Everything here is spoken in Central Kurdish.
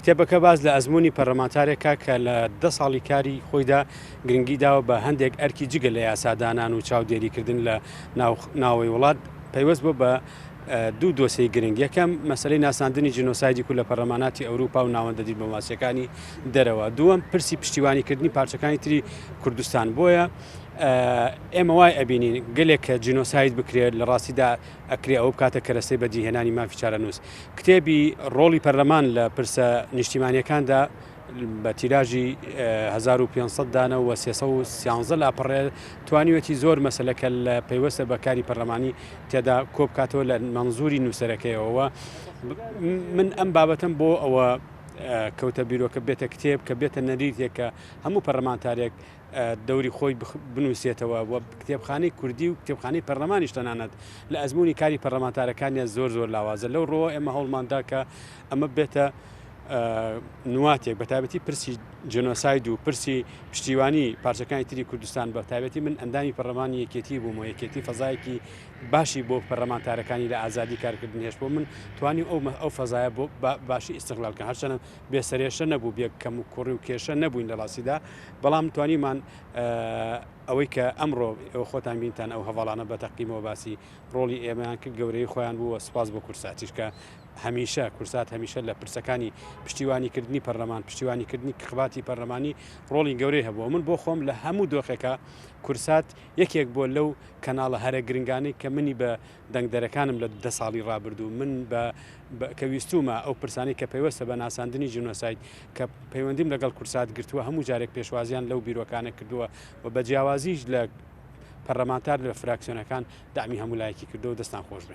کتێبەکە باز لە ئەزمموی پەرلەمانتارێکە کە لە 10 ساڵی کاری خۆیدا گرنگی داوە بە هەندێک ئەرکی جگە لە یاسادانان و چاودێریکردن لە ناوەی وڵات پەیوەست بۆ بە دوو دۆسەی گرنگ. یەکەم مەسلەی ناساندنی جنۆسایدی کورد لە پەرلەماناتی ئەوروپا و ناوەندە دیپلۆماسیەکانی دەرەوە. دووەم پرسی پشتیوانیکردنی پارچەکانی تری کوردستان. بۆیە ئێمە وای ئەبینین گەلێک کە جینۆساید بکرێت لە ڕاستیدا ئەکرێ ئەو بکاتە کەرەستەی بە دیهێنانی مافی چارەنووس. کتێبی ڕۆڵی پەرلەمان لە پرسە نیشتیمانیەکاندا بە تیراژی 1500 دانە و 313 لاپەڕێ توانیوەتی زۆر مەسلەکە لە پەیوەستە بەکاری پەرلەمانی تێدا کۆبکاتەوە لە منزوری نووسەرەکەیەوە. من ئەم بابەتم بۆ ئەوە کەوتە بیرۆکە بێتە کتێب کە بێتە نەریتێک کە هەموو پەرلەمانتارێک دەوری خۆی بنووسێتەوە و کتێبخانەی کوردی و کتێبخانەی پەرلەمانیش تەنانەت لە ئەزمموی کاری پەرلەمانتارەکانیان زۆر لاوازە. لەو ڕۆ ئێمە هەوڵماندا کە ئەمە بێتە نواتێک بەتابەتی پرسی جنۆساید و پرسی پشتیوانی پارچەکانی تری کوردستان بەتابەتی من ئەندامی پەرلەمانی یەکێتی بووم و یەکێتی فەزایەکی باشی بۆ پەرلەمانتارەکانی لە ئازادی کارکردن هێش بۆ من توانی ئەو فەزایە بۆ باشی ئیستیقلالکە هەرچەنە بێسەرێشە نەبوو بێ کەم و کوڕی و کێشە نەبووین لە ڕاستیدا، بەڵام توانیمان ئەوەی کە ئەمڕۆ ئەو خۆتان بینتان ئەو هەواڵانە بە تەقیمەوە باسی ڕۆڵی ئێمەیان کرد گەورەی خۆیان بووە. سوپاس بۆ کورساتیش کە هەمیشە کورسات هەمیشە لە پرسەکانی پشتیوانیکردنی پەرلەمان پشتیوانیکردنی قباتی پەرلەمانی ڕۆڵی گەورەی هەبووە. من بۆ خۆم لە هەموو دۆخێکە کورسات یەکێک بۆ لەو کەناڵە هەرە گرنگانەی کە منی بە دەنگدەرەکانم لە 10 ساڵی ڕابردوو من کە ویستومە ئەو پرسانی کە پەیوەستە بە ناساندنی جنۆساید کە پەیوەندیم لەگەڵ کورسات گرتووە هەموو جارێک پێشوازیان لەو بیرۆکانە کردووە و بە جیاوازیش لە پەرلەمانتار لە فراکسیۆنەکان دامی هەموو لایەکی کردو و دەستان خۆش بێ.